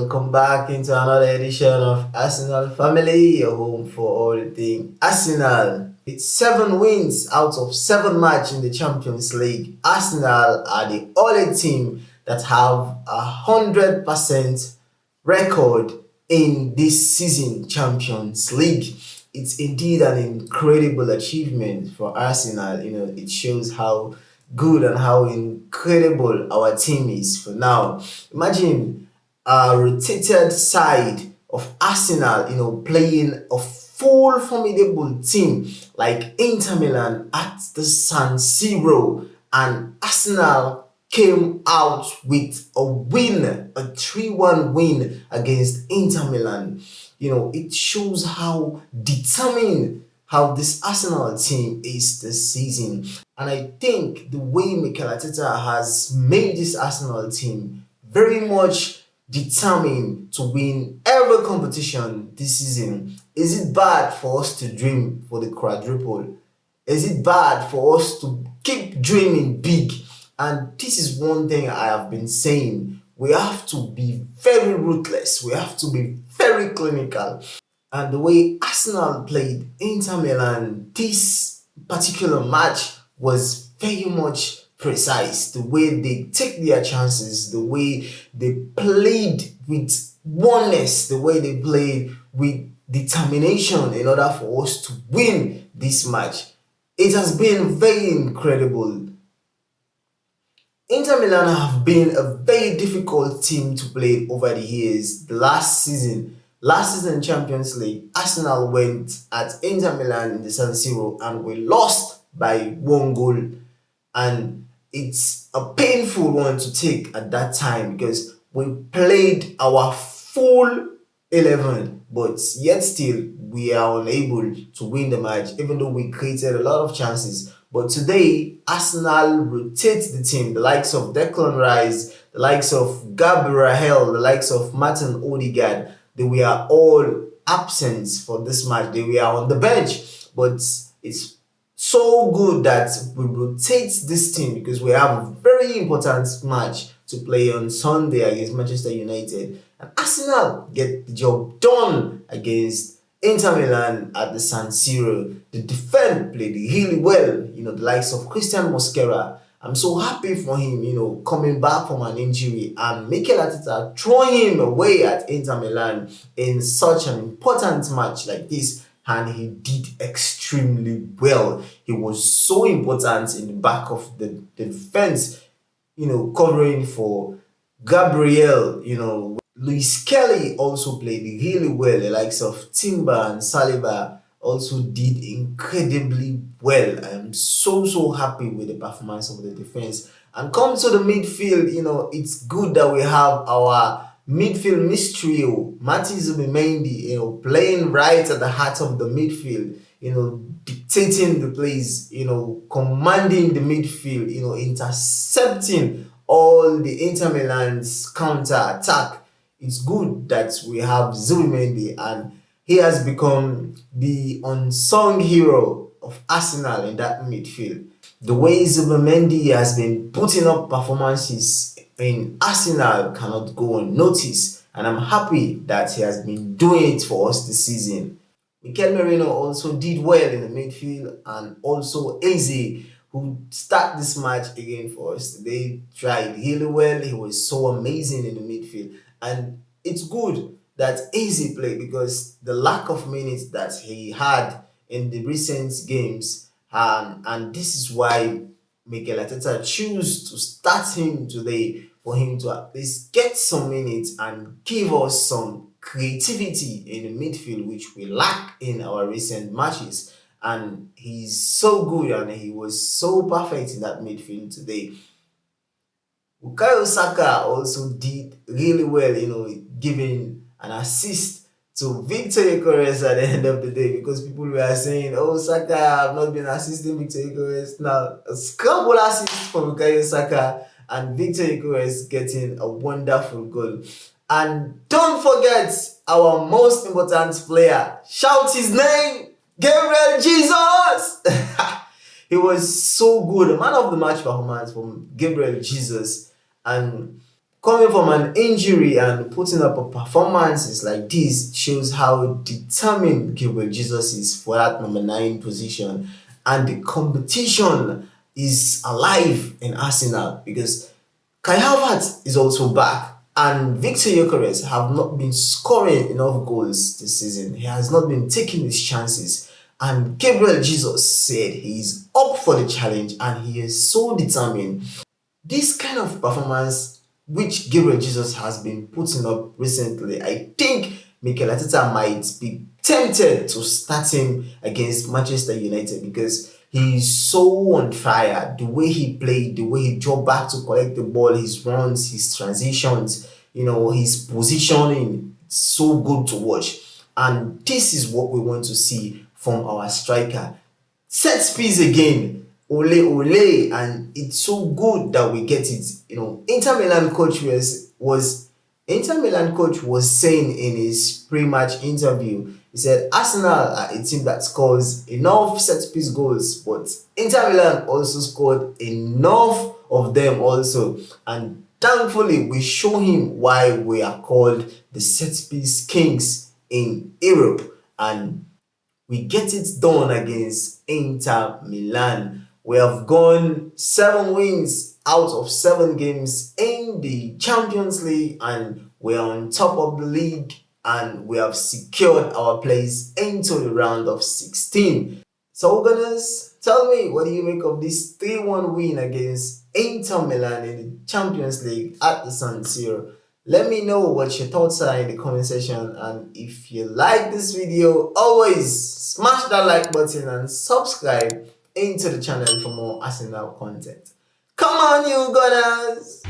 welcome back into another edition of Arsenal Family, your home for all things Arsenal. With 7 wins out of 7 matches in the Champions League, Arsenal are the only team that have 100% record in this season Champions League. It's indeed an incredible achievement for Arsenal. It shows how good and how incredible our team is for now. Imagine a rotated side of Arsenal, playing a full formidable team like Inter Milan at the San Siro, and Arsenal came out with a win, a 3-1 win against Inter Milan. It shows how determined how this Arsenal team is this season. And I think the way Mikel Arteta has made this Arsenal team very much determined to win every competition this season. Is it bad for us to dream for the quadruple? Is it bad for us to keep dreaming big? And this is one thing I have been saying. We have to be very ruthless. We have to be very clinical. And the way Arsenal played Inter Milan this particular match was very much precise. The way they take their chances, the way they played with oneness, the way they played with determination in order for us to win this match. It has been very incredible. Inter Milan have been a very difficult team to play over the years. Last season Champions League, Arsenal went at Inter Milan in the San Siro and we lost by 1 goal. And it's a painful one to take at that time because we played our full 11, but yet still we are unable to win the match, even though we created a lot of chances. But today, Arsenal rotates the team, the likes of Declan Rice, the likes of Gabriel, the likes of Martin Odegaard. They were all absent for this match. They were on the bench. But it's so good that we rotate this team because we have a very important match to play on Sunday against Manchester United. And Arsenal get the job done against Inter Milan at the San Siro. The defense played really well, the likes of Christian Mosquera. I'm so happy for him, coming back from an injury and Mikel Arteta throwing him away at Inter Milan in such an important match like this. And he did extremely well. He was so important in the back of the defense, covering for Gabriel, Luis Kelly also played really well. The likes of Timber and Saliba also did incredibly well. I am so happy with the performance of the defense. And come to the midfield, it's good that we have our midfield mystery, Matty Zubimendi, playing right at the heart of the midfield, dictating the plays, commanding the midfield, intercepting all the Inter Milan's counter attack. It's good that we have Zubimendi, and he has become the unsung hero of Arsenal in that midfield. The way Zubimendi has been putting up performances in Arsenal cannot go unnoticed, and I'm happy that he has been doing it for us this season. Mikel Merino also did well in the midfield, and also Eze, who started this match again for us. They tried really well. He was so amazing in the midfield. And it's good that Eze played because the lack of minutes that he had in the recent games, and this is why Mikel Arteta chose to start him today, for him to at least get some minutes and give us some creativity in the midfield, which we lack in our recent matches. And he's so good and he was so perfect in that midfield today. Bukayo Saka also did really well, giving an assist to Victor Gyökeres at the end of the day, because people were saying, oh, Saka have not been assisting Victor Gyökeres. Now, a scramble assist for Bukayo Saka and Victor Gyökeres getting a wonderful goal. And don't forget our most important player. Shout his name, Gabriel Jesus! He was so good. A man of the match performance from Gabriel Jesus. And Coming from an injury and putting up a performances like this shows how determined Gabriel Jesus is for that number 9 position. And the competition is alive in Arsenal because Kai Havertz is also back, and Victor Gyökeres have not been scoring enough goals this season. He has not been taking his chances, and Gabriel Jesus said he's up for the challenge and he is so determined. This kind of performance which Gabriel Jesus has been putting up recently, I think Mikel Arteta might be tempted to start him against Manchester United because he is so on fire. The way he played, the way he dropped back to collect the ball, his runs, his transitions, his positioning, it's so good to watch. And this is what we want to see from our striker. Set piece again, ole, and it's so good that we get it. Inter Milan coach Inter Milan coach was saying in his pre-match interview, he said Arsenal are a team that scores enough set-piece goals, but Inter Milan also scored enough of them also. And thankfully, we show him why we are called the set-piece kings in Europe. And we get it done against Inter Milan. We have gone 7 wins out of 7 games in the Champions League, and we are on top of the league, and we have secured our place into the round of 16. So Gunners, tell me, what do you make of this 3-1 win against Inter Milan in the Champions League at the San Siro? Let me know what your thoughts are in the comment section, and if you like this video, always smash that like button and subscribe into the channel for more Arsenal content. Come on, you Gunners!